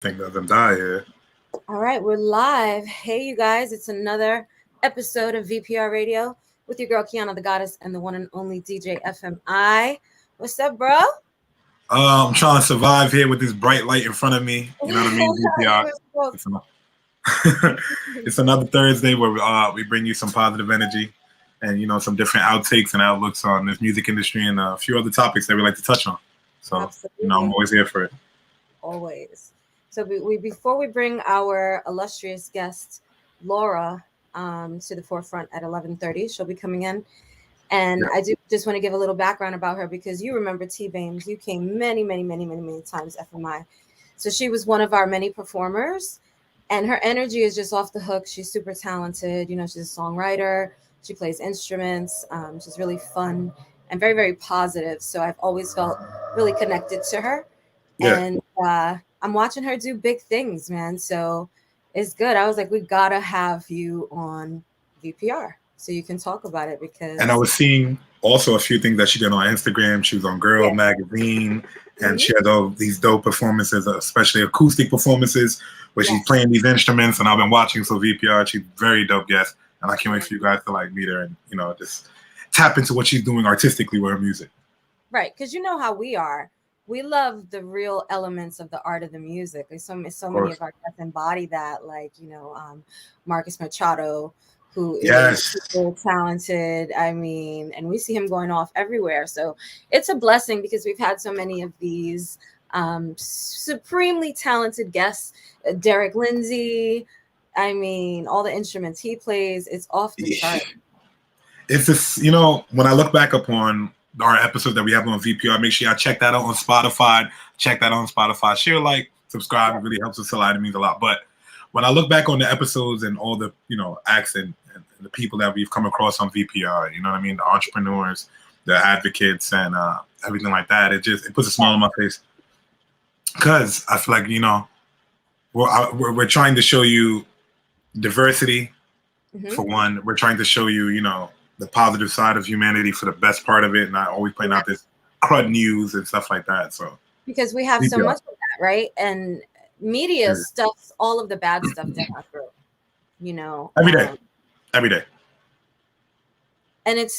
Think doesn't die here. All right, we're live. Hey, you guys, it's another episode of VPR Radio with your girl Kiana the Goddess and the one and only DJ FMI. What's up, bro? I'm trying to survive here with this bright light in front of me. You know what I mean? VPR. It's, it's another Thursday where we bring you some positive energy and some different outtakes and outlooks on this music industry and a few other topics that we like to touch on. So I'm always here for it. Always. So before we bring our illustrious guest Laura to the forefront at 11:30, she'll be coming in. And I do just want to give a little background about her because you remember T-Bames. You came many times, FMI. So she was one of our many performers, and her energy is just off the hook. She's super talented. She's a songwriter. She plays instruments. She's really fun and very, very positive. So I've always felt really connected to her. Yeah. And I'm watching her do big things, man. So it's good. I was like, we got to have you on VPR. So you can talk about it because... And I was seeing also a few things that she did on Instagram. She was on Girl Magazine, and she had all these dope performances, especially acoustic performances, where she's playing these instruments. And I've been watching VPR. She's a very dope guest, and I can't wait for you guys to meet her and just tap into what she's doing artistically with her music. Right, because you know how we are. We love the real elements of the art of the music. There's so many of our guests embody that, Marcus Machado, who is so talented. I mean, and we see him going off everywhere. So it's a blessing because we've had so many of these supremely talented guests. Derek Lindsay, I mean, all the instruments he plays, it's off the chart. It's just, when I look back upon our episode that we have on VPR, make sure y'all check that out on Spotify. Share, subscribe. It really helps us a lot. It means a lot. But when I look back on the episodes and all the, acts and the people that we've come across on VPR, the entrepreneurs, the advocates, and everything like that, it puts a smile on my face. Because I feel like, we're trying to show you diversity, for one. We're trying to show you, the positive side of humanity for the best part of it, not always playing out this crud news and stuff like that. So because we have so much of that, right? And media stuffs all of the bad stuff down our throat, every day. And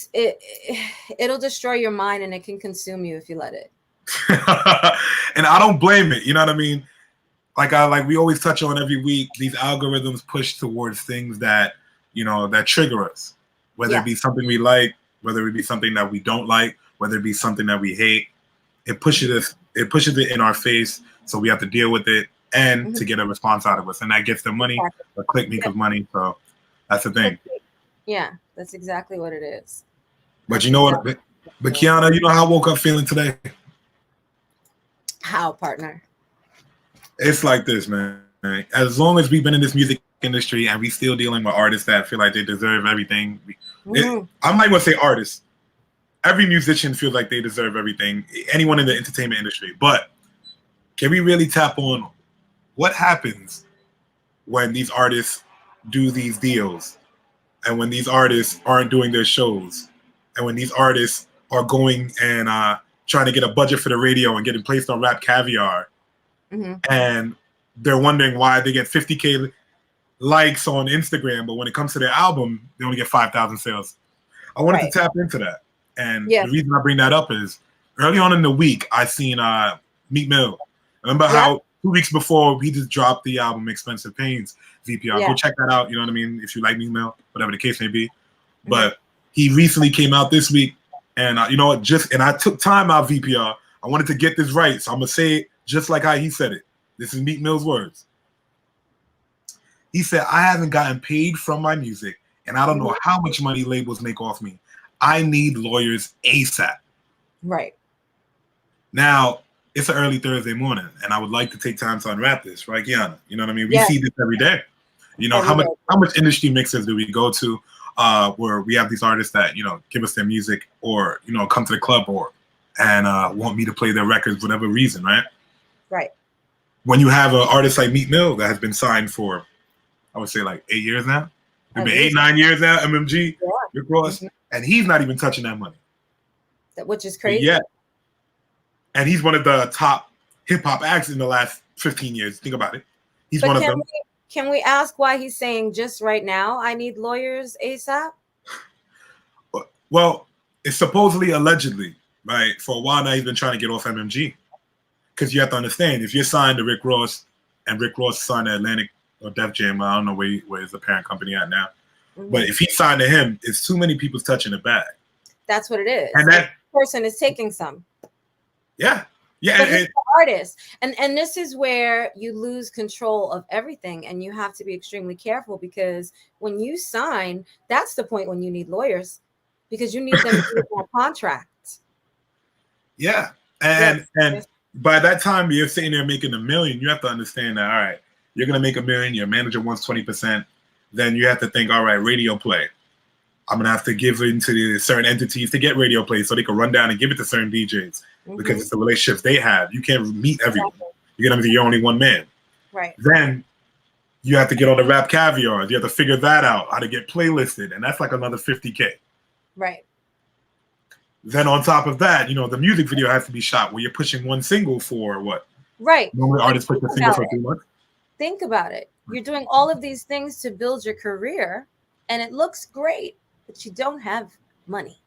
it'll destroy your mind and it can consume you if you let it. And I don't blame it. You know what I mean? Like we always touch on every week, these algorithms push towards things that, that trigger us. Whether it be something we like, whether it be something that we don't like, whether it be something that we hate, it pushes it in our face. So we have to deal with it and to get a response out of us. And that gets the money, a click makes money. So that's the thing. Yeah, that's exactly what it is. But you know what? But Kiana, you know how I woke up feeling today? How, partner? It's like this, man. As long as we've been in this music industry and we still dealing with artists that feel like they deserve everything. I'm not going to say artists. Every musician feels like they deserve everything. Anyone in the entertainment industry. But can we really tap on what happens when these artists do these deals, and when these artists aren't doing their shows, and when these artists are going and trying to get a budget for the radio and getting placed on Rap Caviar, and they're wondering why they get 50K likes on Instagram, but when it comes to their album, they only get 5,000 sales. I wanted to tap into that. And the reason I bring that up is early on in the week, I seen Meek Mill. Remember how 2 weeks before he just dropped the album Expensive Pains, VPR. Go check that out, you know what I mean? If you like Meek Mill, whatever the case may be. But he recently came out this week, and you know what? And I took time out, VPR. I wanted to get this right, so I'm going to say it just like how he said it. This is Meek Mill's words. He said, I haven't gotten paid from my music, and I don't know how much money labels make off me. I need lawyers ASAP. Right. Now, it's an early Thursday morning, and I would like to take time to unwrap this, right, Kiana? You know what I mean? We see this every day. How much industry mixes do we go to where we have these artists that, give us their music or, come to the club and want me to play their records, whatever reason, right? Right. When you have an artist like Meek Mill that has been signed for, I would say 8 years now. It's been 8-9 years now, MMG, Rick Ross, and he's not even touching that money. Which is crazy. Yeah. And he's one of the top hip-hop acts in the last 15 years. Think about it. He's But one of them. Can we ask why he's saying just right now, I need lawyers ASAP? Well, it's supposedly, allegedly, right? For a while now, he's been trying to get off MMG. Because you have to understand, if you're signed to Rick Ross, and Rick Ross is signed to Atlantic or Def Jam, I don't know where's the parent company at now. Mm-hmm. But if he's signed to him, it's too many people touching the bag. That's what it is. And that person is taking some. Yeah. Yeah. But he's the artist. And this is where you lose control of everything. And you have to be extremely careful, because when you sign, that's the point when you need lawyers, because you need them to do that contract. Yeah. And by that time you're sitting there making $1 million, you have to understand that, all right, you're going to make $1 million, your manager wants 20%. Then you have to think, all right, radio play. I'm going to have to give it to the certain entities to get radio play so they can run down and give it to certain DJs because it's the relationships they have. You can't meet everyone. You're only one man. Right. Then you have to get on the Rap Caviar. You have to figure that out, how to get playlisted. And that's like another $50K. Right. Then on top of that, the music video has to be shot where you're pushing one single for what? Right. Normally artists push a single for 3 months. Think about it. You're doing all of these things to build your career, and it looks great, but you don't have money.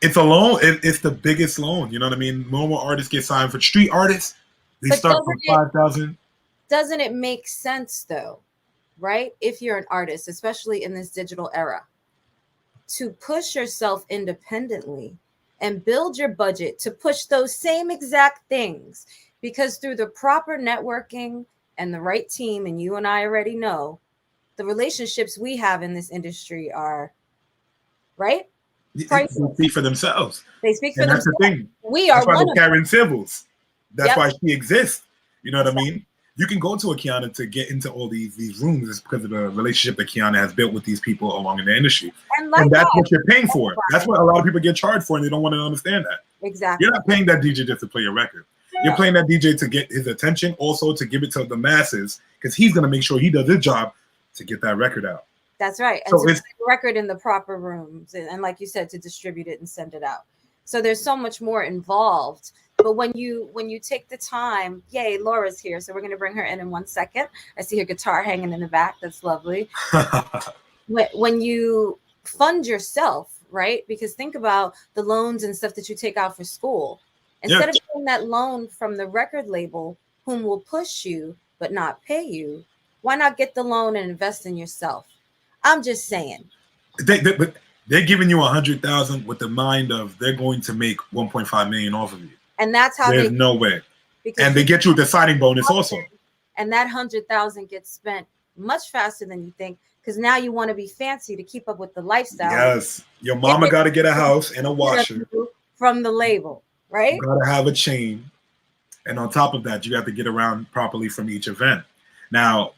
It's a loan. It's the biggest loan. You know what I mean? Normal artists get signed. For street artists, they start from 5,000. Doesn't it make sense though, right? If you're an artist, especially in this digital era, to push yourself independently and build your budget to push those same exact things, because through the proper networking and the right team, and you and I already know, the relationships we have in this industry are, right? They speak for themselves. They speak for themselves. That's the thing. We are one of Karen Civils. That's why she exists. You know what I mean? You can go to a Kiana to get into all these rooms. It's because of the relationship that Kiana has built with these people along in the industry. And that's what you're paying for. That's what a lot of people get charged for, and they don't want to understand that. Exactly. You're not paying that DJ just to play your record. Yeah. You're playing that DJ to get his attention, also to give it to the masses, because he's going to make sure he does his job to get that record out. That's right. And so to put the record in the proper rooms, and like you said, to distribute it and send it out. So there's so much more involved. But when you take the time, yay, Laura's here. So we're going to bring her in 1 second. I see her guitar hanging in the back. That's lovely. When you fund yourself, right? Because think about the loans and stuff that you take out for school. Instead of getting that loan from the record label, whom will push you but not pay you, why not get the loan and invest in yourself? I'm just saying. But they're giving you $100,000 with the mind of they're going to make 1.5 million off of you. And that's how there's no way. And they get you the signing bonus also. And that $100,000 gets spent much faster than you think, because now you want to be fancy to keep up with the lifestyle. Yes, your mama got to get a house and a washer from the label, right? You got to have a chain, and on top of that, you have to get around properly from each event. Now,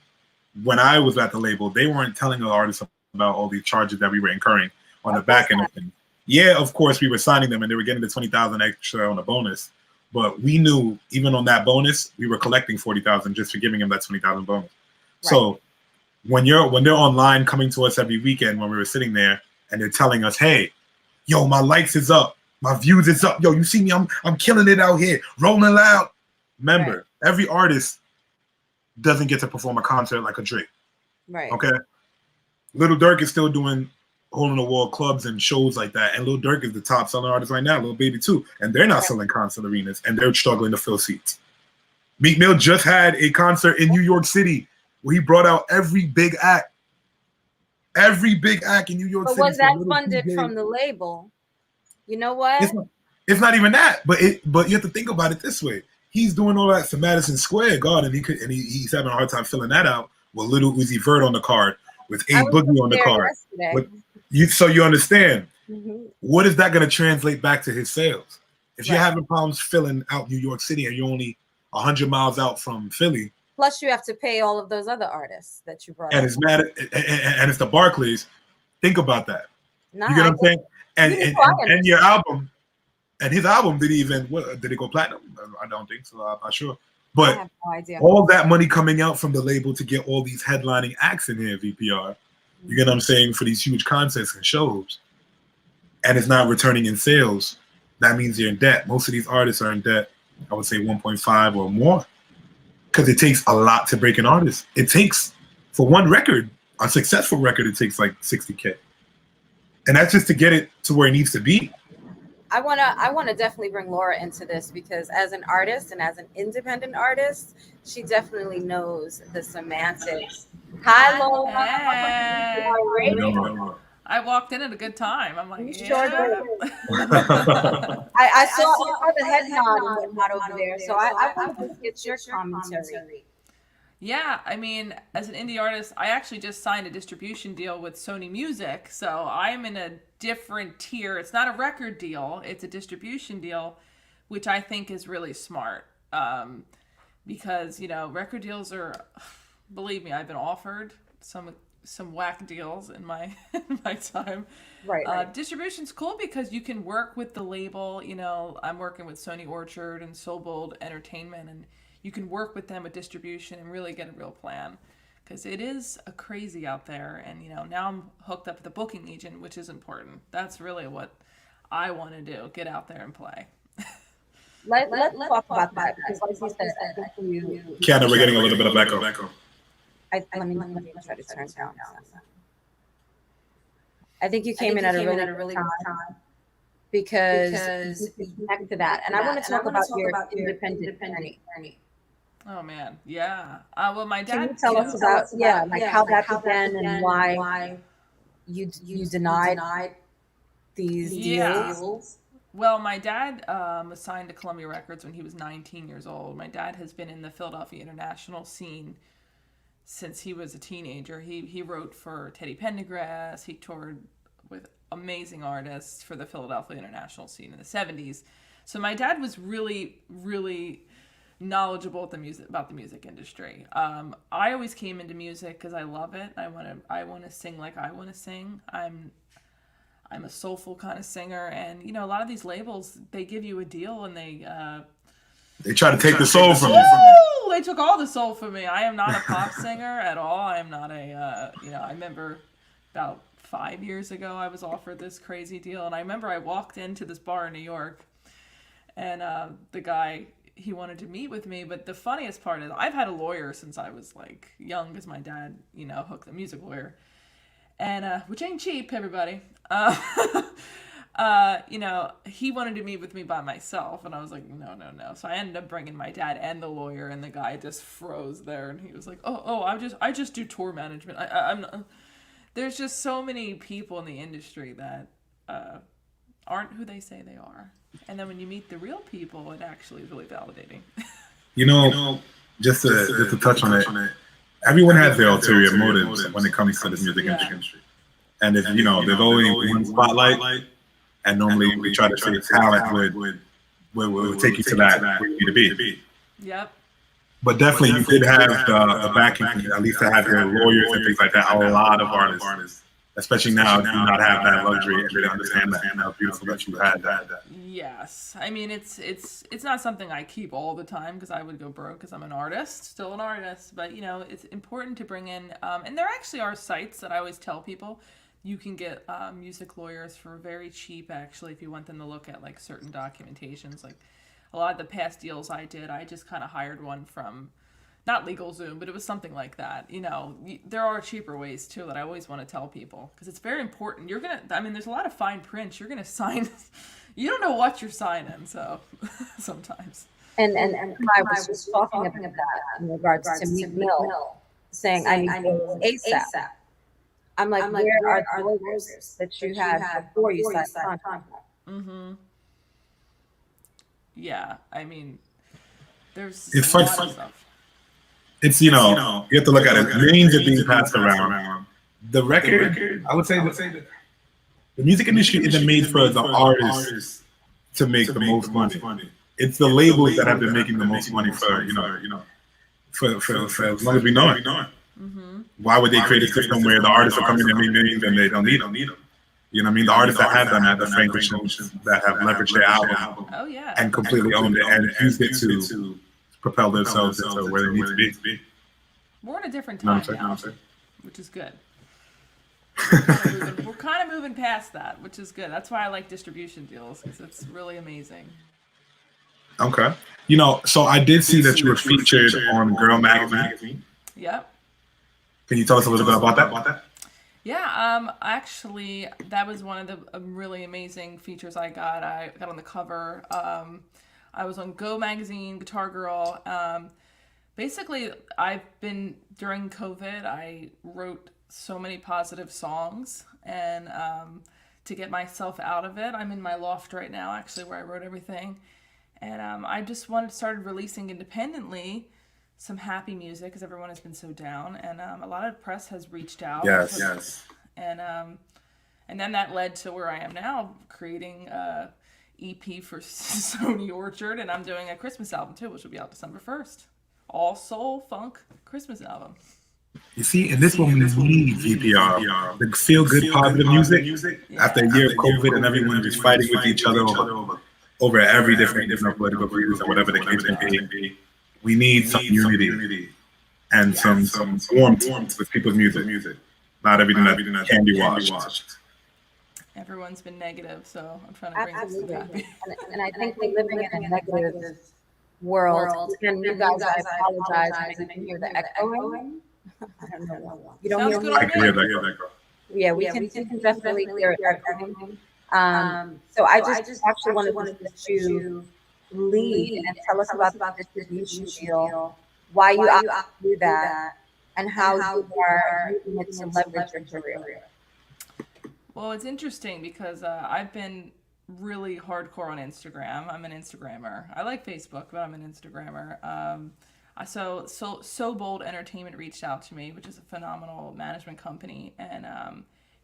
when I was at the label, they weren't telling the artists about all these charges that we were incurring on the back end of things. Yeah, of course, we were signing them and they were getting the $20,000 extra on a bonus. But we knew even on that bonus, we were collecting $40,000 just for giving them that $20,000 bonus. Right. So when they're online coming to us every weekend when we were sitting there and they're telling us, hey, yo, my likes is up, my views is up. Yo, you see me, I'm killing it out here, rolling loud. Remember, every artist doesn't get to perform a concert like a Drake. Right. Okay. Lil Durk is still doing hole-in-the-wall clubs and shows like that, and Lil Durk is the top selling artist right now, Lil Baby too, and they're not selling concert arenas, and they're struggling to fill seats. Meek Mill just had a concert in New York City where he brought out every big act in New York City. But was that funded from the label? You know what? It's not even that, but you have to think about it this way. He's doing all that to Madison Square Garden, and he's having a hard time filling that out with Little Uzi Vert on the card, with A Boogie on the card. So you understand, what is that going to translate back to his sales? If you're having problems filling out New York City and you're only 100 miles out from Philly. Plus you have to pay all of those other artists that you brought. And it's mad, and it's the Barclays. Think about that. You get what I'm saying? And your album, and his album did it go platinum? I don't think so. I'm not sure. But I have no idea. All that money coming out from the label to get all these headlining acts in here, VPR. You get what I'm saying? For these huge concerts and shows, and it's not returning in sales, that means you're in debt. Most of these artists are in debt, I would say 1.5 or more. because it takes a lot to break an artist. It takes, for one record, a successful record, it takes like $60K. And that's just to get it to where it needs to be. I wanna definitely bring Laura into this because as an artist and as an independent artist, she definitely knows the semantics. Hi, Laura. Hey. I walked in at a good time. I'm like, Sure yeah. I saw the head nod and whatnot over there, so I want to just get your commentary. Yeah, I mean, as an indie artist, I actually just signed a distribution deal with Sony Music, so I'm in a different tier. It's not a record deal, it's a distribution deal, which I think is really smart. Because, you know, record deals are, believe me, I've been offered some whack deals in my time. Right. Distribution's cool because you can work with the label. You know, I'm working with Sony Orchard and Sobold Entertainment, and you can work with them with distribution and really get a real plan because it is a crazy out there. And, you know, now I'm hooked up with a booking agent, which is important. That's really what I want to do, get out there and play. Let's talk about that because like you said, I think you... Kiana, we're getting a little bit of echo. Let me try to turn down. I think you came in at a really good time because you connect to that. And I want to talk about your independent journey. Oh man, yeah. Well, my dad. Can you tell us about how that began and why you denied these deals? Well, my dad was signed to Columbia Records when he was 19 years old. My dad has been in the Philadelphia international scene since he was a teenager. He wrote for Teddy Pendergrass. He toured with amazing artists for the Philadelphia international scene in the 70s. So my dad was really, really knowledgeable about the music industry. I always came into music because I love it. I want to sing like I want to sing. I'm a soulful kind of singer, and you know, a lot of these labels, they give you a deal and they try to take the soul from you. They took all the soul from me. I am not a pop singer at all. I am not a, I remember about 5 years ago, I was offered this crazy deal. And I remember I walked into this bar in New York and the guy, he wanted to meet with me. But the funniest part is I've had a lawyer since I was like young because my dad, hooked the music lawyer. And which ain't cheap, everybody. He wanted to meet with me by myself, and I was like, no. So I ended up bringing my dad and the lawyer, and the guy just froze there, and he was like, oh, I just do tour management. I'm not. There's just so many people in the industry that aren't who they say they are, and then when you meet the real people, it actually is really validating. Just to touch on it, everyone has their ulterior motives when it comes to the music industry, and if there's only one spotlight. And normally we try to say talent would take you to that where you need to be. Yep. But definitely you did have the backing, at least to have your lawyers and things like that. A lot of artists, especially now, do not have that luxury and really understand that and how beautiful that you had that. Yes. I mean, it's not something I keep all the time because I would go broke because I'm still an artist. But, it's important to bring in, and there actually are sites that I always tell people. You can get music lawyers for very cheap, actually, if you want them to look at like certain documentations. Like a lot of the past deals I did, I just kind of hired one from, not LegalZoom, but it was something like that. There are cheaper ways too that I always want to tell people because it's very important. There's a lot of fine print. You're gonna sign. You don't know what you're signing, so sometimes. And I was just talking about that in regards to Meek Mill saying I need ASAP. I'm like, where are the lawyers that you had before you signed the contract? Mm-hmm. Yeah, I mean, there's it's a lot of stuff. It's you have to look at it. Millions are being passed around. The record, I would say the music industry isn't made for the artists to make the most money. It's the labels that have been making the most money for as long as we know it. Mm-hmm. Why would they create a system where the artists are coming in and make millions and they don't need them? You know what I mean? The artists that have done that, the Frank Oceans that have leveraged their album and completely owned it and used it to propel themselves into where they need to be. We're in a different time now, which is good. We're kind of moving past that, which is good. That's why I like distribution deals because it's really amazing. Okay. You know, so I did see that you were featured on Girl Magazine. Yep. Can you tell us a little bit about that? Yeah, actually, that was one of the really amazing features I got. I got on the cover. I was on Go Magazine, Guitar Girl. Basically, during COVID, I wrote so many positive songs, and to get myself out of it, I'm in my loft right now, actually, where I wrote everything. And I just started releasing independently some happy music because everyone has been so down, and a lot of press has reached out. Yes. And then that led to where I am now, creating a EP for Sony Orchard, and I'm doing a Christmas album too, which will be out December 1st. All soul funk Christmas album. You see, and this one we need VPR, the feel good positive music. Yeah. After a year of COVID and everyone just fighting with each other over every different political views or whatever the case may be. We need some unity and some warmth with people's music. Not everything that can be watched. Everyone's been negative, so I'm trying to bring this to happy. And I think we're living in a negative world. And you guys, I apologize. I can hear the echoing. I don't know. You don't hear me? I can hear that. Yeah, we can definitely hear it echoing. So I just actually wanted to you lead and tell us about the distribution deal, why you opted to do that, and how you are using it to leverage your career. Well, it's interesting because I've been really hardcore on Instagram. I'm an Instagrammer. I like Facebook, but I'm an Instagrammer. So Bold Entertainment reached out to me, which is a phenomenal management company, and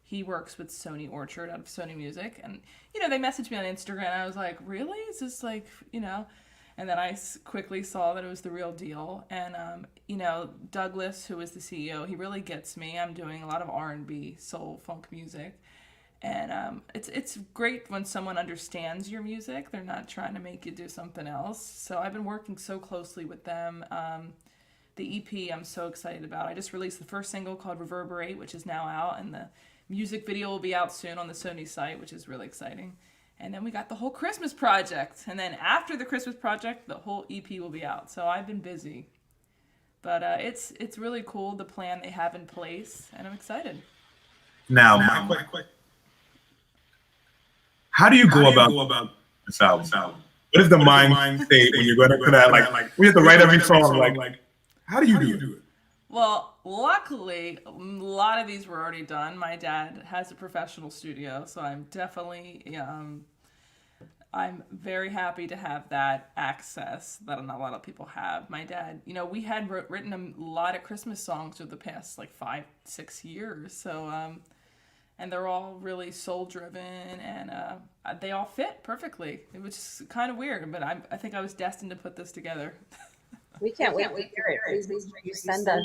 he works with Sony Orchard out of Sony Music, and they messaged me on Instagram. And I was like, really? Is this like And then I quickly saw that it was the real deal, and Douglas, who is the CEO, he really gets me. I'm doing a lot of R&B, soul, funk music. And it's great when someone understands your music. They're not trying to make you do something else. So I've been working so closely with them. The EP I'm so excited about. I just released the first single called Reverberate, which is now out, and the music video will be out soon on the Sony site, which is really exciting. And then we got the whole Christmas project. And then after the Christmas project, the whole EP will be out. So I've been busy. But it's really cool, the plan they have in place, and I'm excited. Now, quick. How do you go about this album? What is the mind state when you're going to that? Like, we have to write every song. Like, how do you do it? Well, luckily, a lot of these were already done. My dad has a professional studio, so I'm definitely, I'm very happy to have that access that not a lot of people have. My dad, we had written a lot of Christmas songs over the past 5-6 years, so and they're all really soul driven, and they all fit perfectly. It was kind of weird, but I think I was destined to put this together. We can't wait to hear it. Please make sure you send us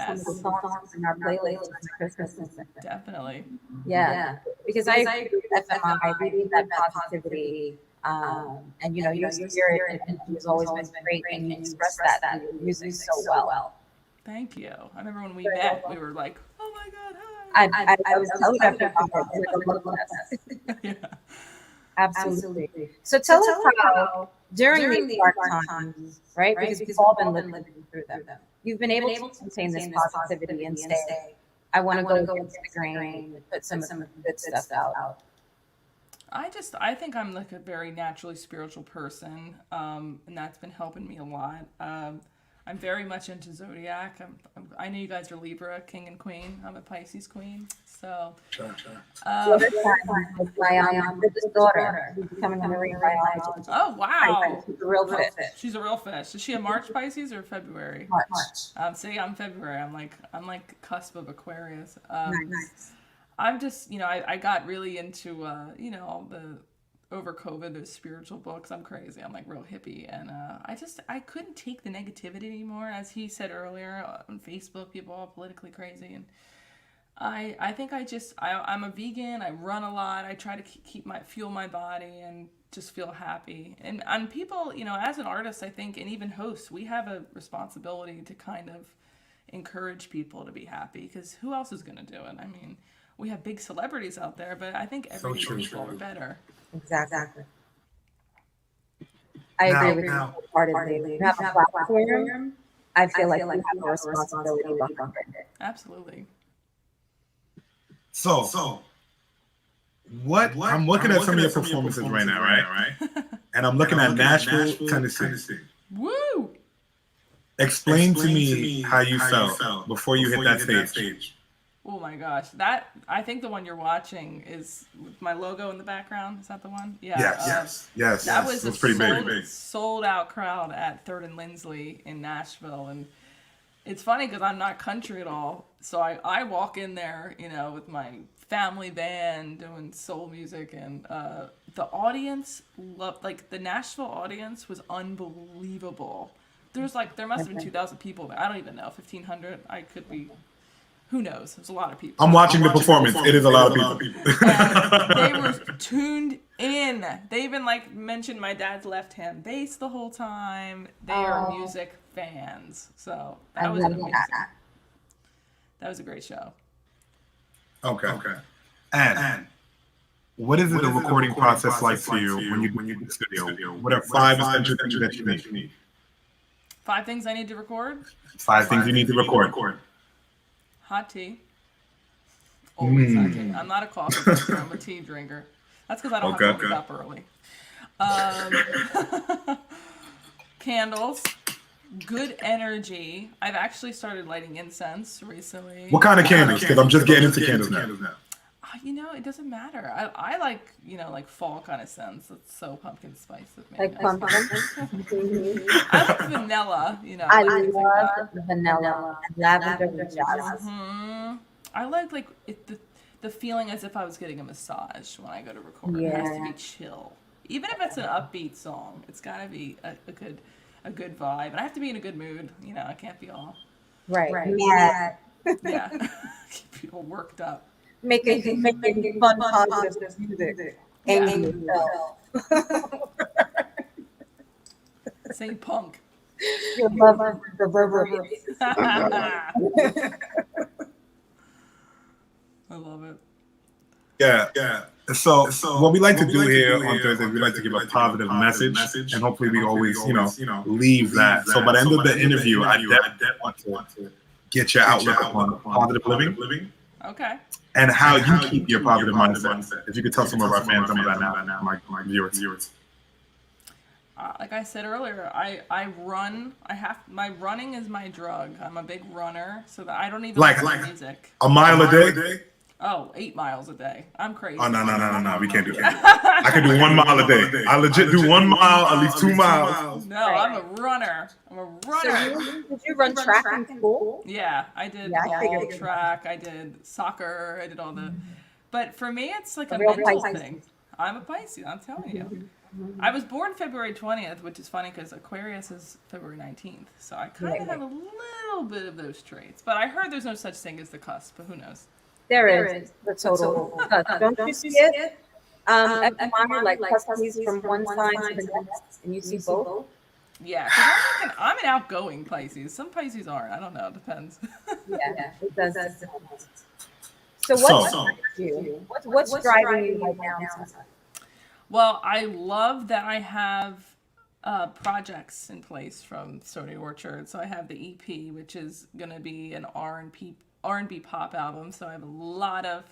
some of the songs in our playlist for Christmas. Definitely. Yeah. Because I agree with FMI. We need that positivity. And your spirit has always been great, and you express that in your music so well. Thank you. I remember when we met, we were like, oh my God, hi. I was telegraphing about it. Yeah. Absolutely. So tell us how during these dark times, right? Because we've all been living through them. You've been able to maintain this positivity and say, I want to go against the grain and put some of the good stuff out. I think I'm like a very naturally spiritual person, and that's been helping me a lot. I'm very much into Zodiac. I know you guys are Libra, King and Queen. I'm a Pisces Queen. So, Sure. My daughter, who's becoming a marine biologist. Oh, wow. She's a real fish. She's a real fish. Is she a March Pisces or February? March. See, I'm February. I'm like cusp of Aquarius. Nice. I'm just, I got really into, all the over COVID, those spiritual books. I'm crazy. I'm like real hippie. And I couldn't take the negativity anymore. As he said earlier on Facebook, people are all politically crazy. And I think I'm a vegan. I run a lot. I try to fuel my body and just feel happy. And people, as an artist, I think, and even hosts, we have a responsibility to kind of encourage people to be happy, because who else is going to do it? I mean, we have big celebrities out there, but I think everyday people are better. Exactly. I agree with you wholeheartedly. When you have a platform, I feel like you have a responsibility behind it. Absolutely. So what I'm looking at some of your performances right now, right? And I'm looking at Nashville, Tennessee. Woo! Explain to me how you felt before you hit that stage. Oh my gosh, I think the one you're watching is with my logo in the background. Is that the one? Yeah. Yes. That was a pretty big. sold out crowd at 3rd and Lindsley in Nashville, and it's funny because I'm not country at all. So I walk in there, with my family band doing soul music, and the audience loved, the Nashville audience was unbelievable. There must have been 2,000 people there. I don't even know, 1,500. I could be. Who knows? There's a lot of people. I'm watching the performance. It is a lot of people. They were tuned in. They even mentioned my dad's left-hand bass the whole time. They are music fans. So that was amazing. That was a great show. Okay. And what is the recording process like for you when you do the studio? What are 5 essential things that you need? 5 things I need to record? 5 things you need to record. Hot tea. Always hot tea. I'm not a coffee drinker. I'm a tea drinker. That's because I don't have to wake up early. Candles. Good energy. I've actually started lighting incense recently. What kind of candles? Because I'm just getting into candles now. It doesn't matter. I like, fall kind of scents. It's so pumpkin spice with me. Like pumpkin? I like vanilla, I love vanilla and lavender and jazz. Mm-hmm. I like the feeling as if I was getting a massage when I go to record. It has to be chill. Even if it's an upbeat song, it's got to be a good vibe. And I have to be in a good mood. I can't be all... Right. Yeah. Keep people worked up. Making fun, positive music. And yourself. Say punk. You love reverberations. I love it. Yeah. So what we like to do here on Thursday, we like to give a positive message, and hopefully we always, leave that. So by the end of the interview, I definitely want to get your outlook on positive living. Okay. And how you keep your positive mindset. If you could tell some of our fans some of that now, my viewers. Like I said earlier, I run. My running is my drug. I'm a big runner, so that I don't even listen to music. A mile a day? Oh, 8 miles a day. I'm crazy. Oh, no. We can't do that. I can do 1 mile a day. I legit do 1 mile, at least 2 miles. No, I'm a runner. So did you run track in school? Yeah, I did ball, track. I did soccer. I did all the... But for me, it's like a mental thing. I'm a Pisces, I'm telling you. I was born February 20th, which is funny because Aquarius is February 19th. So I kind of have a little bit of those traits. But I heard there's no such thing as the cusp, but who knows? There is the total. Don't you see it? Everyone like Pisces from one side to the next, and you see both. Yeah, because I'm an outgoing Pisces. Some Pisces aren't. I don't know. It depends. Yeah, it does. So what's you? What's driving you right now? Well, I love that I have projects in place from Stony Orchard. So I have the EP, which is going to be an R&B pop album. So I have a lot of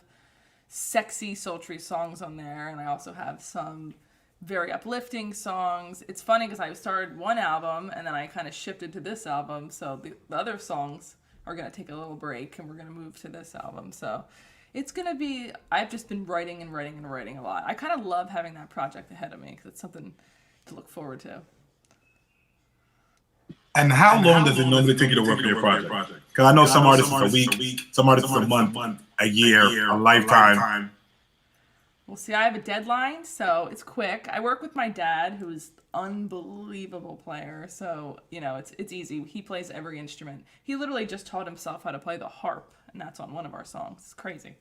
sexy, sultry songs on there. And I also have some very uplifting songs. It's funny because I started one album and then I kind of shifted to this album. So the other songs are going to take a little break and we're going to move to this album. So it's going to be, I've just been writing a lot. I kind of love having that project ahead of me because it's something to look forward to. And how long does it normally take you to work on your project? Because I know some artists it's a week, some artists it's a month, a year, a lifetime. Well, see, I have a deadline, so it's quick. I work with my dad, who is unbelievable player, so, it's easy. He plays every instrument. He literally just taught himself how to play the harp, and that's on one of our songs. It's crazy.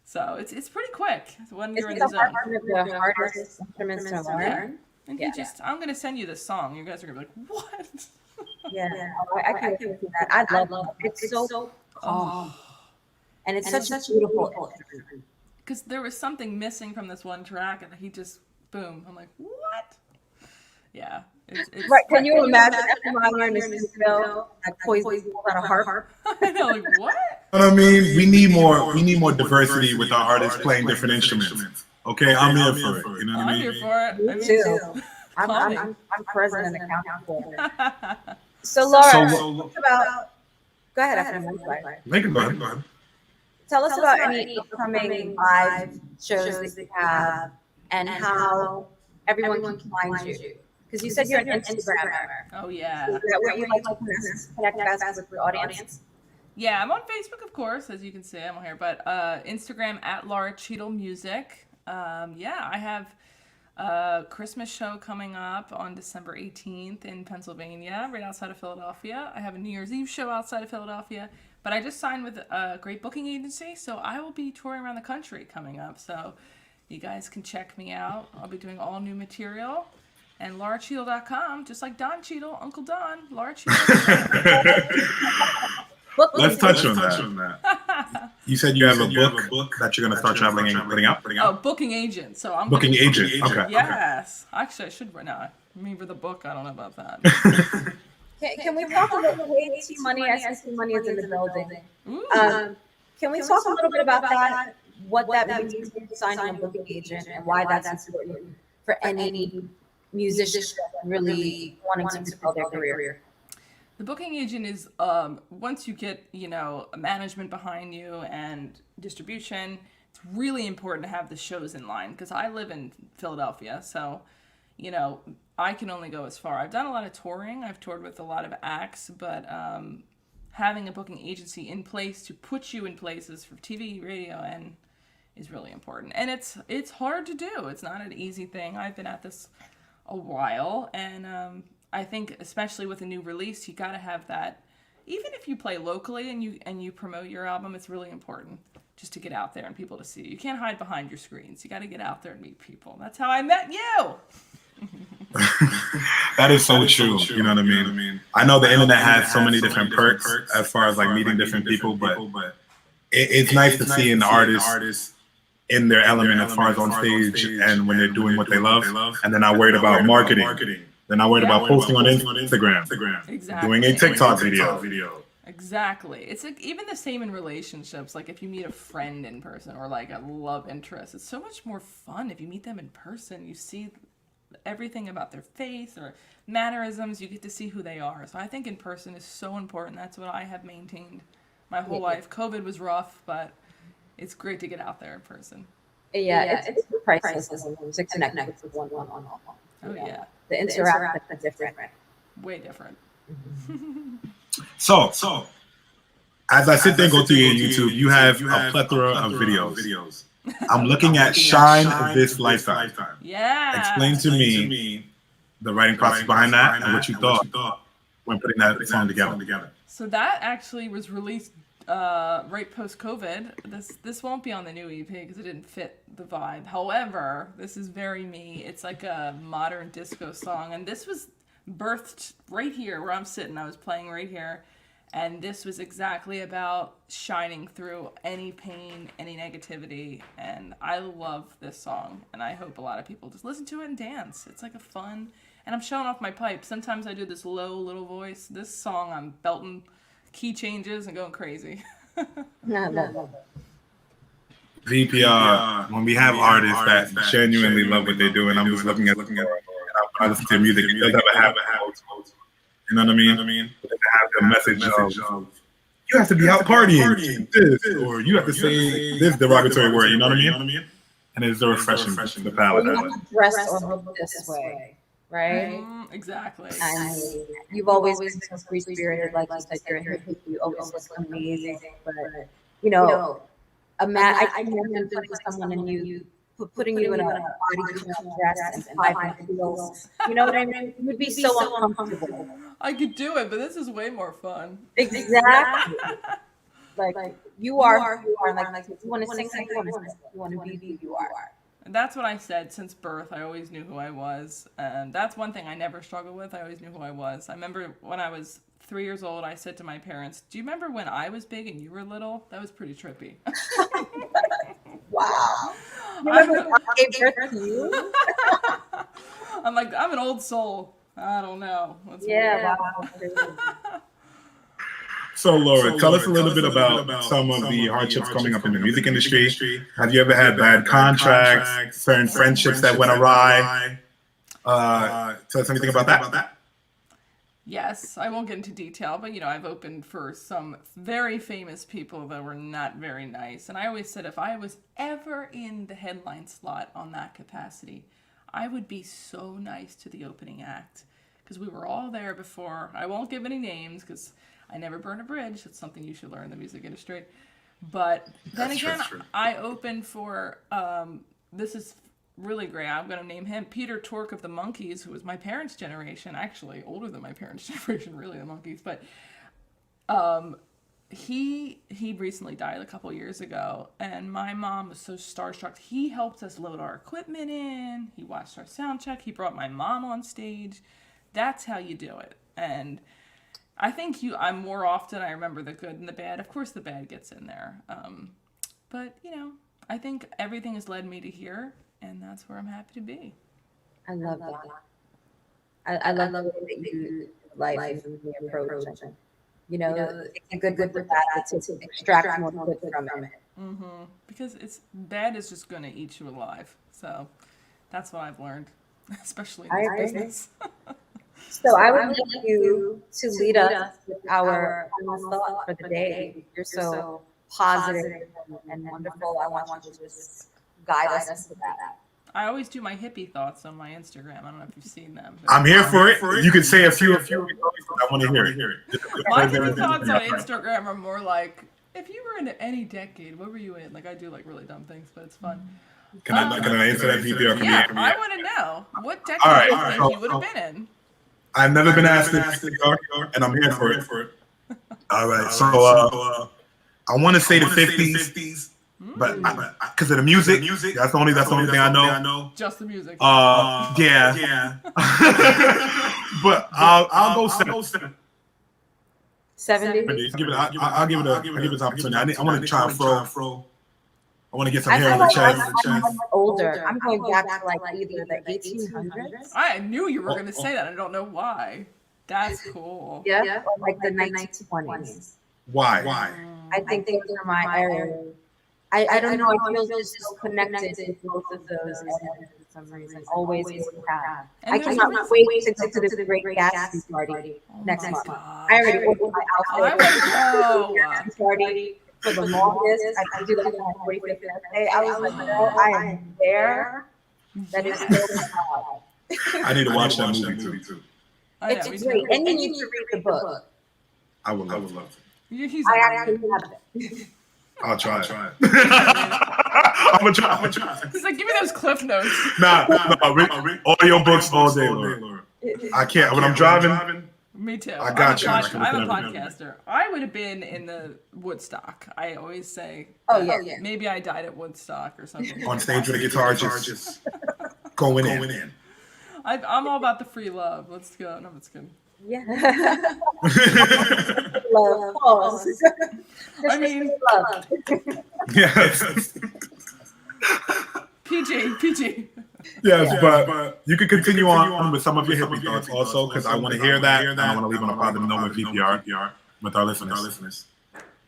So it's pretty quick when you're in the zone. The hardest instruments to learn. And I'm going to send you this song. You guys are going to be like, what? Yeah, I can do that. I love it. It's so calm. And it's such a beautiful instrument. Because there was something missing from this one track, and he just, boom. I'm like, what? Yeah. It's Right? Can you imagine FMI in a studio like poison on a harp? I know, like what? You know what I mean? We need more diversity with our artists playing different instruments. Okay, I'm here for it. You know what I I'm mean? here for it. Me I mean, too. call me. I'm present and accounted for. So Laura, talk about. Go ahead, FMI. I'm sorry. Make it go ahead. Tell us about any upcoming live shows that you have and how everyone can find you. Because you said you're an Instagrammer. Oh yeah. Is that what you like to connect best with the audience? Yeah, I'm on Facebook, of course, as you can see. I'm on here, but Instagram at Laura Cheadle Music. Yeah, I have a Christmas show coming up on December 18th in Pennsylvania, right outside of Philadelphia. I have a New Year's Eve show outside of Philadelphia, but I just signed with a great booking agency, so I will be touring around the country coming up. So you guys can check me out. I'll be doing all new material. And LauraCheadle.com, just like Don Cheadle, Uncle Don, Laura Cheadle. Let's touch on that. You said you have a book that you're going to start traveling and putting out? Oh, booking agent. So I'm booking agent. Okay. Yes. Okay. Actually, I should right now. Maybe the book. I don't know about that. Can we talk about the way T Money? I see T Money is in the building. Can we talk a little bit about that? What that means to sign on a booking agent and why that's important for any musician really wanting to grow their career? The booking agent is once you get a management behind you and distribution, it's really important to have the shows in line because I live in Philadelphia, so I can only go as far. I've done a lot of touring. I've toured with a lot of acts, but having a booking agency in place to put you in places for TV, radio, and is really important. And it's hard to do. It's not an easy thing. I've been at this a while, and I think especially with a new release, you got to have that. Even if you play locally and you promote your album, it's really important just to get out there and people to see you. You can't hide behind your screens. You got to get out there and meet people. That's how I met you. That is so true. You know what I mean? I know the internet has so many different perks as far as like meeting different people, but it's nice to see an artist in their element as far as on stage and when they're doing what they love, and they're not worried about marketing. They're not worried about posting on Instagram, exactly. doing a TikTok video. Exactly. It's like even the same in relationships. Like if you meet a friend in person or like a love interest, it's so much more fun if you meet them in person. You see everything about their face or mannerisms. You get to see who they are. So I think in person is so important. That's what I have maintained my whole life. COVID was rough, but it's great to get out there in person. Yeah, it's priceless to connect with one. Oh yeah. The interaction is different. Way different. So as I sit there and go through your YouTube, you have a plethora of videos. I'm looking at Shine This Lifetime. Yeah. Explain to me the writing process behind that and what you thought when putting that song together. So that actually was released right post-COVID. This won't be on the new EP because it didn't fit the vibe. However, this is very me. It's like a modern disco song, and this was birthed right here where I'm sitting. I was playing right here, and this was exactly about shining through any pain, any negativity, and I love this song, and I hope a lot of people just listen to it and dance. It's like a fun, and I'm showing off my pipe. Sometimes I do this low little voice. This song I'm belting key changes and going crazy. No. VPR, when we have artists that genuinely love what they do, and I'm just looking at I listen to music, it does have a habit. You know what I mean? But they have the message of you have to be out partying this, or you have to say this derogatory word. You know what I mean? And it's so refreshing to the palate. You have to dress or look this way, right? Exactly. And you've always been so free spirited, like you said, you're in hippie, you always look amazing. But I can imagine for someone and you putting you in a body dress and 5 heels. You know what I mean? It would be so uncomfortable. I could do it, but this is way more fun. Exactly. like you are who you are. Like if you want to sing, you want to be who you are. And that's what I said since birth. I always knew who I was. And that's one thing I never struggled with. I always knew who I was. I remember when I was 3 years old, I said to my parents, "Do you remember when I was big and you were little?" That was pretty trippy. Wow. You remember I gave birth to you? I'm like, I'm an old soul. I don't know. That's Yeah. weird. Wow. So, Laura, tell us a little bit about some of the hardships coming up in the music industry. Have you ever had bad contracts, certain friendships that went awry? Tell us anything about that. Yes, I won't get into detail, but I've opened for some very famous people that were not very nice. And I always said if I was ever in the headline slot on that capacity, I would be so nice to the opening act. Because we were all there before. I won't give any names because I never burn a bridge. It's something you should learn in the music industry. But then again, I opened for, this is really great. I'm going to name him Peter Tork of the Monkees, who was my parents' generation, actually older than my parents' generation, really, the Monkees. But he recently died a couple years ago, and my mom was so starstruck. He helped us load our equipment in. He watched our sound check. He brought my mom on stage. That's how you do it. And I think I'm more often, I remember the good and the bad. Of course, the bad gets in there. But, I think everything has led me to here. And that's where I'm happy to be. I love that. I love the way that you life and the approach. It's good with the bad to extract more good from it. Mm-hmm. Because bad is just going to eat you alive. So that's what I've learned, especially in this business. So I would like you to lead us with our final thought for the day. You're so positive and wonderful. I want you to just guide us to that. I always do my hippie thoughts on my Instagram. I don't know if you've seen them. I'm here for it. You can say a few. I want to hear it. My hippie thoughts on Instagram are more like, if you were in any decade, what were you in? Like, I do like really dumb things, but it's fun. Can I answer that VPR? Yeah, I want to know. What decade do you think you would have been in? I've never been asked this, and I'm here for it. All right, so I want to say the 50s. But because of the music, that's the only thing I know. Just the music. Yeah. But I'll go 70. 70. I'll give it an opportunity. I want to try and throw. I want to get some hair on the chest. I'm older. I'm going back to like either the 1800s. I knew you were going to say that. I don't know why. That's cool. Yeah. Or like the 1920s. Why? I think those are my area. I don't know. I feel just so connected to both of those for some reason. Always have. I cannot wait to go to this great Gatsby party next month. I already ordered my outfit. Gatsby party for the longest. I do that on my 45th birthday. I was like, no, I am there. That is so proud. I need to watch that movie too. It's great, and you need to read the book. I would love to. I actually have it. I'll try it. I'm gonna try. He's like, give me those cliff notes. Nah. Audio books all day, Laura. I can't. When I'm driving. Me too. I got you. I'm a podcaster. I would have been in the Woodstock. I always say. Yeah. Maybe I died at Woodstock or something. On stage with a guitar, just going in. I'm all about the free love. Let's go. No, it's good. Yeah. Love. I mean, love. Yes. PG. Yes, but you can continue on with some of your hippie thoughts also, because I want to hear that, and I want to leave on a positive note with VPR with our listeners.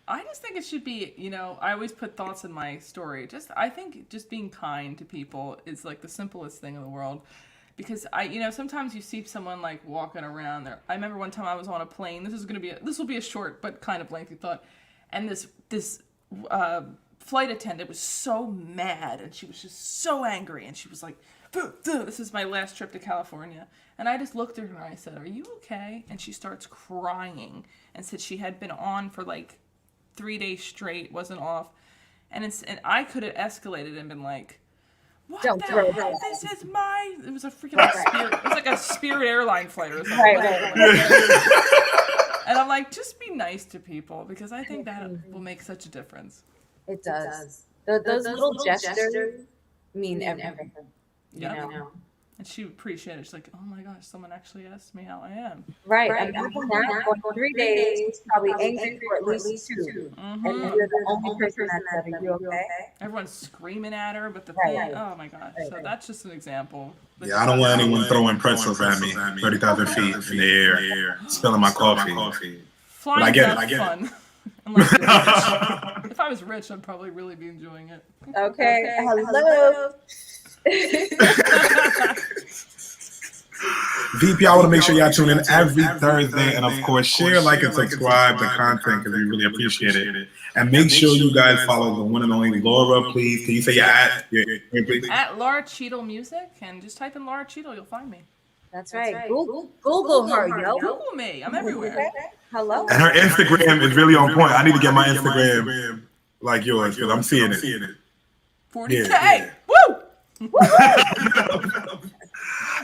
I just think it should be, I always put thoughts in my story. I think just being kind to people is like the simplest thing in the world. Because sometimes you see someone like walking around there. I remember one time I was on a plane. This will be a short but kind of lengthy thought. And this flight attendant was so mad, and she was just so angry, and she was like, "This is my last trip to California." And I just looked at her and I said, "Are you okay?" And she starts crying and said she had been on for like 3 days straight, wasn't off, and I could have escalated and been like, what Don't the throw hell? that. This is my. It was a freaking Spirit. It was like a Spirit airline flight or something. Right. And I'm like, just be nice to people, because I think that will make such a difference. It does. Those little gestures mean everything. Yeah. And she appreciated it. She's like, oh my gosh, someone actually asked me how I am. Right. And after that, for 3 days, she's probably angry for at least 2. Mm-hmm. And you're the only person that said, are you okay? Everyone's screaming at her, but the Right. thing, oh my gosh. So that's just an example. Yeah, I don't want anyone throwing pretzels at me 30,000 feet in the air, spilling my coffee. Flying But I get it. fun. Unless you're rich. If I was rich, I'd probably really be enjoying it. Okay. Hello. VP, I want to make sure y'all tune in every Thursday, and of course, share, like, and subscribe to content because we really appreciate it. And make sure you guys follow the one and only Laura, please. Can you say your at? At Laura Cheadle Music, and just type in Laura Cheadle, you'll find me. That's right. Google her, yo. Google me. I'm everywhere. Okay. Hello. And her Instagram is really on point. I need to get my Instagram like yours because I'm seeing it. 40K. Yeah. Woo!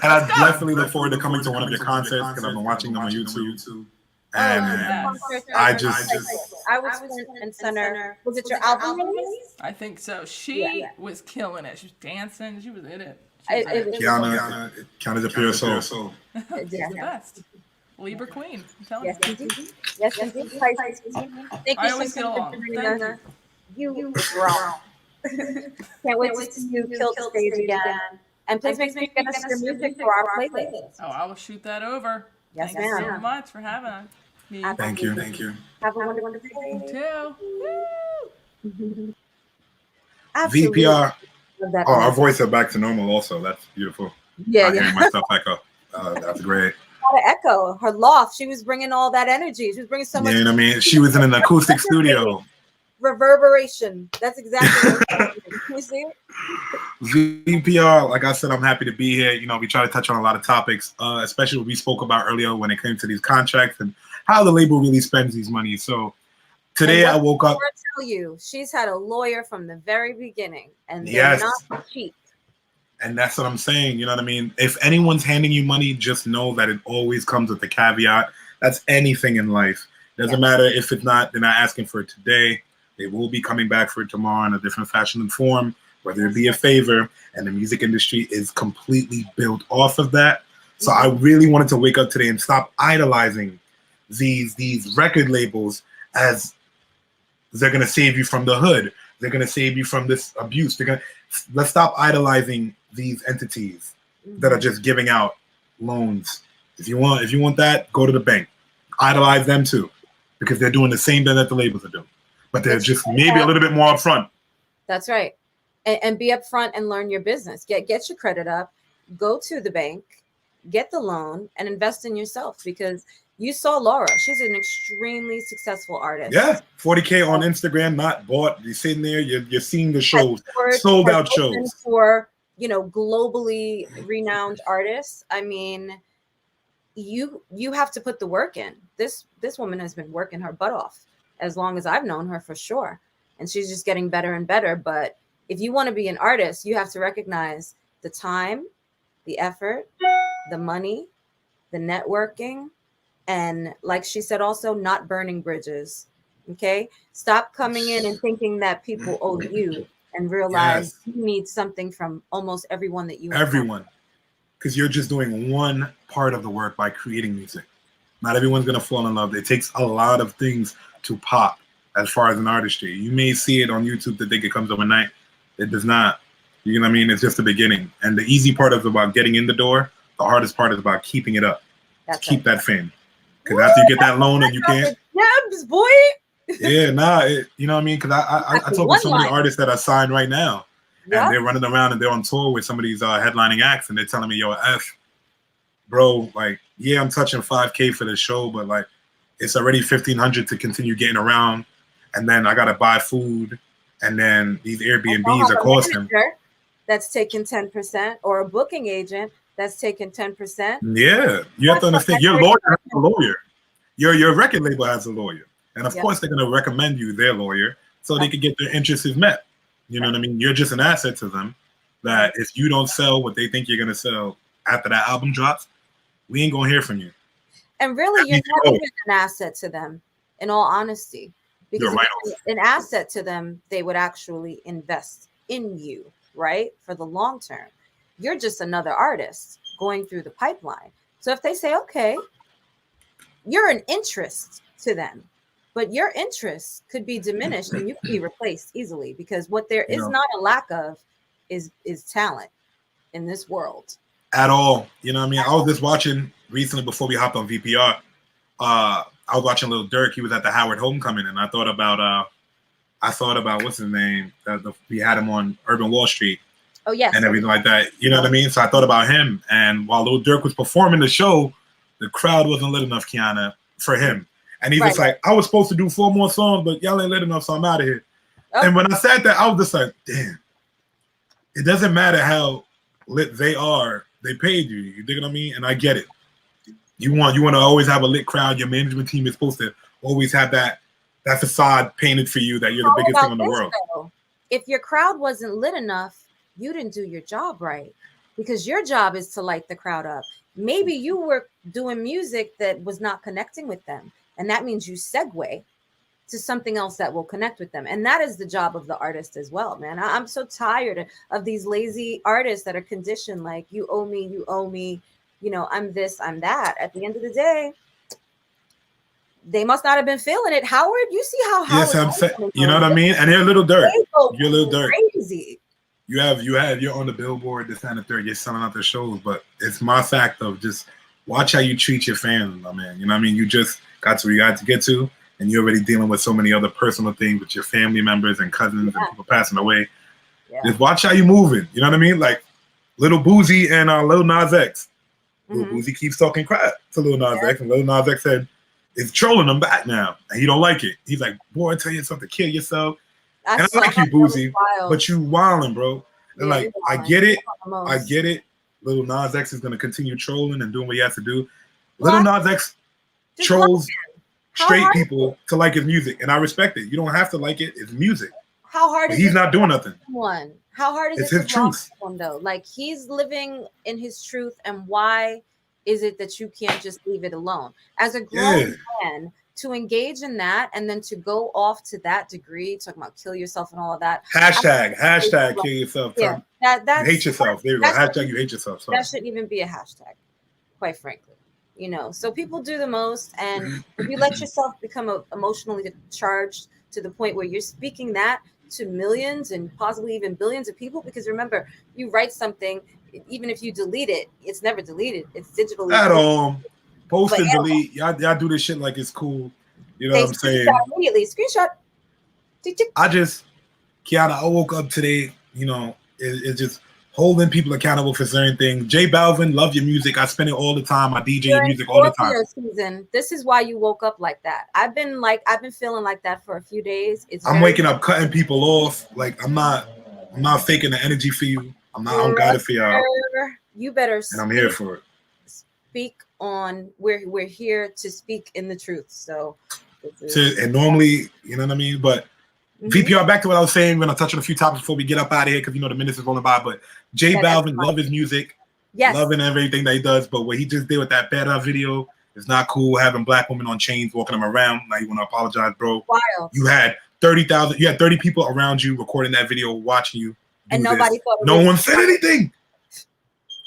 And I definitely look forward to coming to one of your concerts because I've been watching them on YouTube. And I was front and center. Was it your album release? I think so. She was killing it. She was dancing. She was in it. Kiana the pure soul. She's the best. Libra Queen. I'm telling you. Yes, indeed. Thank I always get along. Thank you. You wrong. Can't wait to see you kill the stage again. And please make sure you get us your music for our playlist. Oh, I will shoot that over. Yes, Thank you ma'am. so much for having me. Thank you. Have a wonderful day. You too. VPR. Our voice are back to normal also. That's beautiful. Yeah. Hearing myself echo. That's great. To echo her loft. She was bringing all that energy. She was bringing so much. Yeah, you know what I mean? She was in an acoustic studio. Reverberation. That's exactly what you see. VPR, like I said, I'm happy to be here. You know, we try to touch on a lot of topics, especially what we spoke about earlier when it came to these contracts and how the label really spends these money. So today I woke up. I tell you, she's had a lawyer from the very beginning, and they're not cheap. And that's what I'm saying. You know what I mean? If anyone's handing you money, just know that it always comes with a caveat. That's anything in life. Doesn't matter if it's not, they're not asking for it today. They will be coming back for it tomorrow in a different fashion and form, whether it be a favor. And the music industry is completely built off of that. So I really wanted to wake up today and stop idolizing these record labels as they're going to save you from the hood. They're going to save you from this abuse. Let's stop idolizing these entities that are just giving out loans. If you want that, go to the bank. Idolize them too, because they're doing the same thing that the labels are doing. But they're just maybe a little bit more upfront. That's right. And be upfront and learn your business. Get your credit up. Go to the bank, get the loan, and invest in yourself. Because you saw Laura. She's an extremely successful artist. Yeah, 40K on Instagram, not bought. You're sitting there. You're seeing the shows, sold out shows for globally renowned artists. I mean, you have to put the work in. This woman has been working her butt off as long as I've known her, for sure. And she's just getting better and better. But if you want to be an artist, you have to recognize the time, the effort, the money, the networking, and like she said, also not burning bridges. Okay? Stop coming in and thinking that people owe you, and realize you need something from almost everyone that you Everyone. Because you're just doing one part of the work by creating music. Not everyone's going to fall in love. It takes a lot of things to pop as far as an artistry. You may see it on YouTube to think it comes overnight. It does not. You know what I mean? It's just the beginning. And the easy part is about getting in the door. The hardest part is about keeping it up. Keep that fame. Because after you get that loan and you can't. Yabs, boy. Yeah, you know what I mean? Because I talk with so many artists that are signed right now. And they're running around and they're on tour with some of these headlining acts. And they're telling me, yo, bro, like, yeah, I'm touching 5K for the show, but like, it's already $1,500 to continue getting around, and then I gotta buy food, and then these Airbnbs are costing. That's taking 10%, or a booking agent that's taking 10%. Yeah, you have to understand. Your lawyer has a lawyer. Your record label has a lawyer, and of course they're gonna recommend you their lawyer so they can get their interests met. You know what I mean? You're just an asset to them. That if you don't sell what they think you're gonna sell after that album drops, we ain't gonna hear from you. And really, you're not even an asset to them, in all honesty. Because if you're an asset to them, they would actually invest in you, right? For the long term. You're just another artist going through the pipeline. So if they say, okay, you're an interest to them, but your interest could be diminished and you can be replaced easily, because what there is not a lack of is talent in this world. At all. You know what I mean? I was just watching recently before we hopped on VPR. I was watching Lil Durk. He was at the Howard Homecoming, and I thought about what's his name? We had him on Urban Wall Street. Oh, yes. And everything like that. You know what I mean? So I thought about him. And while Lil Durk was performing the show, the crowd wasn't lit enough, Kiana, for him. And he's just like, I was supposed to do 4 more songs, but y'all ain't lit enough, so I'm out of here. Oh. And when I said that, I was just like, damn. It doesn't matter how lit they are. They paid you. You dig what I mean? And I get it. You want to always have a lit crowd. Your management team is supposed to always have that facade painted for you that you're the biggest thing in the world. Though? If your crowd wasn't lit enough, you didn't do your job right, because your job is to light the crowd up. Maybe you were doing music that was not connecting with them, and that means you segue to something else that will connect with them. And that is the job of the artist as well, man. I'm so tired of these lazy artists that are conditioned like, you owe me, you know, I'm this, I'm that. At the end of the day, they must not have been feeling it. Howard, you see how Howard. Yes, I'm saying, you know what I mean? And they're a little dirt. You're a little dirt. Crazy. You're on the Billboard, this and the third, you're selling out the shows, but it's my fact of just watch how you treat your fans, my man. You know what I mean? You just got to where you got to get to, and you're already dealing with so many other personal things with your family members and cousins and people passing away. Yeah. Just watch how you moving. You know what I mean? Like Little Boozy and Lil Nas X. Lil Boozy keeps talking crap to Lil Nas X, and Lil Nas X said, it's trolling him back now, and he don't like it. He's like, boy, I tell you something, kill yourself. And I like you, Boozy, but you wilding, bro. And like, I get it. Little Nas X is gonna continue trolling and doing what he has to do. Little Nas X trolls straight people to like his music, and I respect it. You don't have to like it; it's music. How hard is he's not doing nothing. How hard is it? It's his truth. Though, like he's living in his truth, and why is it that you can't just leave it alone as a grown man? To engage in that and then to go off to that degree, talking about kill yourself and all of that. Hashtag kill yourself. Yeah, you hate yourself. There you go. Hashtag you hate yourself. Sorry. That shouldn't even be a hashtag, quite frankly. You know, so people do the most, and if you let yourself become emotionally charged to the point where you're speaking that to millions and possibly even billions of people, because remember, you write something, even if you delete it, it's never deleted. It's digitally at all. Post and delete. Y'all do this shit like it's cool. You know what I'm saying? Immediately. Screenshot. Kiana, I woke up today, you know, it's just holding people accountable for certain things. J Balvin, love your music. I spend it all the time. I DJ your music all the time. Season. This is why you woke up like that. I've been feeling like that for a few days. I'm waking up cutting people off. Like I'm not faking the energy for you. I don't got it for y'all. You better and I'm here for it. Speak on we're here to speak in the truth. So and normally, you know what I mean? But VPR, back to what I was saying, when I touch on a few topics before we get up out of here, because you know the minutes is rolling by. But J Balvin, love his music, loving everything that he does. But what he just did with that Better video is not cool. Having black women on chains walking them around. Now you want to apologize, bro. Wild. You had 30,000. You had 30 people around you recording that video, watching you. And nobody thought no one said anything.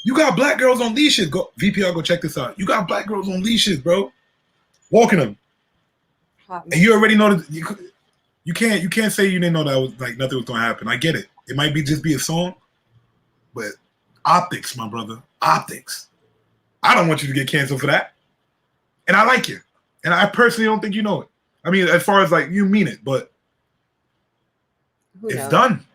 You got black girls on leashes. Go VPR, go check this out. You got black girls on leashes, bro. Walking them. And you already know that you can't say you didn't know that was like nothing was gonna happen. I get it. It might just be a song, but optics, my brother. Optics. I don't want you to get canceled for that. And I like you. And I personally don't think you know it. I mean, as far as like you mean it, but it's done.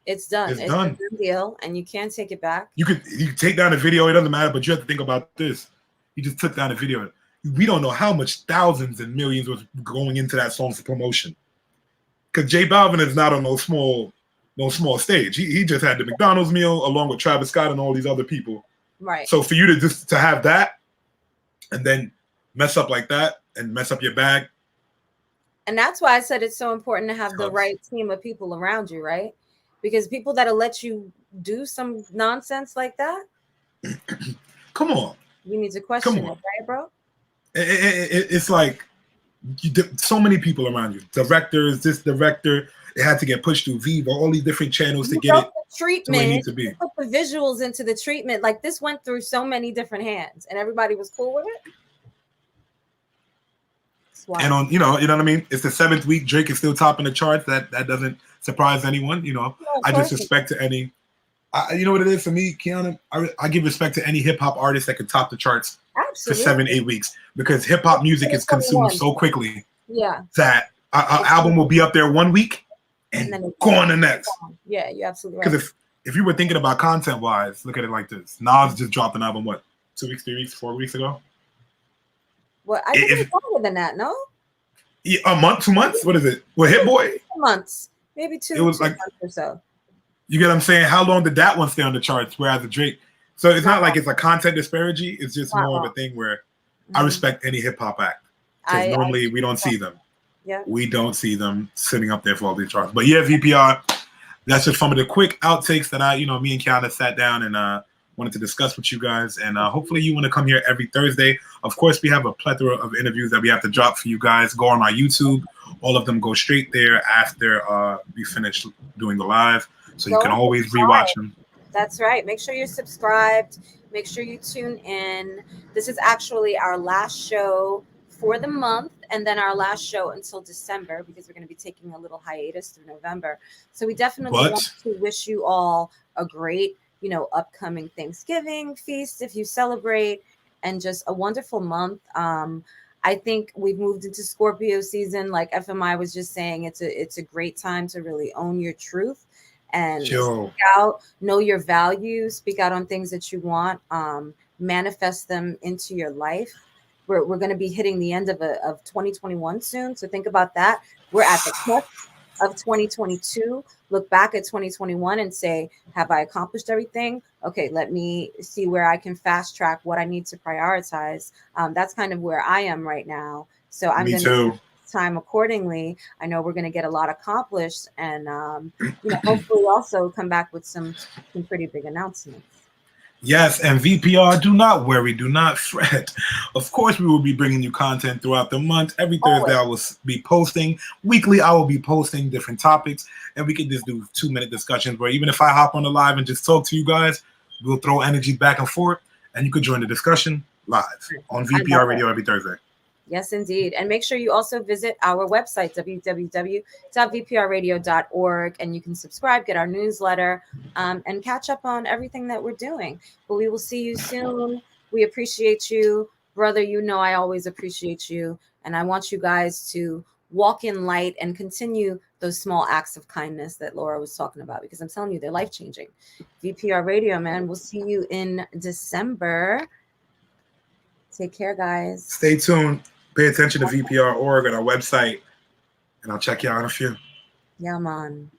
It's done. It's done. A deal, and you can't take it back. You can take down the video. It doesn't matter, but you have to think about this. You just took down the video. We don't know how much thousands and millions was going into that song for promotion. Because J Balvin is not on no small stage. He just had the McDonald's meal along with Travis Scott and all these other people. Right. So for you to just to have that and then mess up like that and mess up your bag. And that's why I said it's so important to have the right team of people around you, right? Because people that'll let you do some nonsense like that. Come on. You need to question it, right, bro? It's like so many people around you. Directors, this director, it had to get pushed through Viva, all these different channels to get it. treatment. needs to be. Put the visuals into the treatment. Like this went through so many different hands, and everybody was cool with it. And on, you know what I mean? It's the 7th week. Drake is still topping the charts. That doesn't surprise anyone. You know, I just respect to any. You know what it is for me, Kiana? I give respect to any hip hop artist that can top the charts for 7-8 weeks, because hip hop music is consumed so quickly. Yeah. That our album will be up there 1 week and then go on the next. Yeah, you're absolutely right. Because if you were thinking about content wise, look at it like this: Nas just dropped an album 2 weeks, 3 weeks, 4 weeks ago. Well, I think it's longer than that, no? Yeah, a month, 2 months. What is it? Well, Hit Boy. 2 months, maybe two. It was 2 like months or so. You get what I'm saying? How long did that one stay on the charts? Whereas the Drake, so it's not like it's a content disparity. It's just more of a thing where I respect any hip hop act, because normally we don't see them. Yeah, we don't see them sitting up there for all these charts. But yeah, VPR. That's just some of the quick outtakes that me and Kiana sat down and wanted to discuss with you guys. And hopefully you want to come here every Thursday. Of course, we have a plethora of interviews that we have to drop for you guys. Go on our YouTube. All of them go straight there after we finish doing the live. So you can always rewatch them. That's right. Make sure you're subscribed. Make sure you tune in. This is actually our last show for the month, and then our last show until December, because we're going to be taking a little hiatus through November. So we definitely want to wish you all a great, upcoming Thanksgiving feast if you celebrate, and just a wonderful month. I think we've moved into Scorpio season. Like FMI was just saying, it's a great time to really own your truth and speak out, know your values, speak out on things that you want, manifest them into your life. We're going to be hitting the end of 2021 soon. So think about that. We're at the cusp of 2022. Look back at 2021 and say, have I accomplished everything? Okay, let me see where I can fast track what I need to prioritize. That's kind of where I am right now. So I'm going to time accordingly. I know we're going to get a lot accomplished, and hopefully also come back with some pretty big announcements. Yes, and VPR, do not worry, do not fret. Of course, we will be bringing you content throughout the month. Every Thursday, I will be posting. Weekly, I will be posting different topics, and we can just do 2-minute discussions where even if I hop on the live and just talk to you guys, we'll throw energy back and forth, and you can join the discussion live on VPR Radio every Thursday. Yes, indeed. And make sure you also visit our website, www.vprradio.org, and you can subscribe, get our newsletter, and catch up on everything that we're doing. But we will see you soon. We appreciate you. Brother, I always appreciate you. And I want you guys to walk in light and continue those small acts of kindness that Laura was talking about, because I'm telling you, they're life-changing. VPR Radio, man. We'll see you in December. Take care, guys. Stay tuned. Pay attention to VPR.org on our website, and I'll check you out in a few. Yeah, man.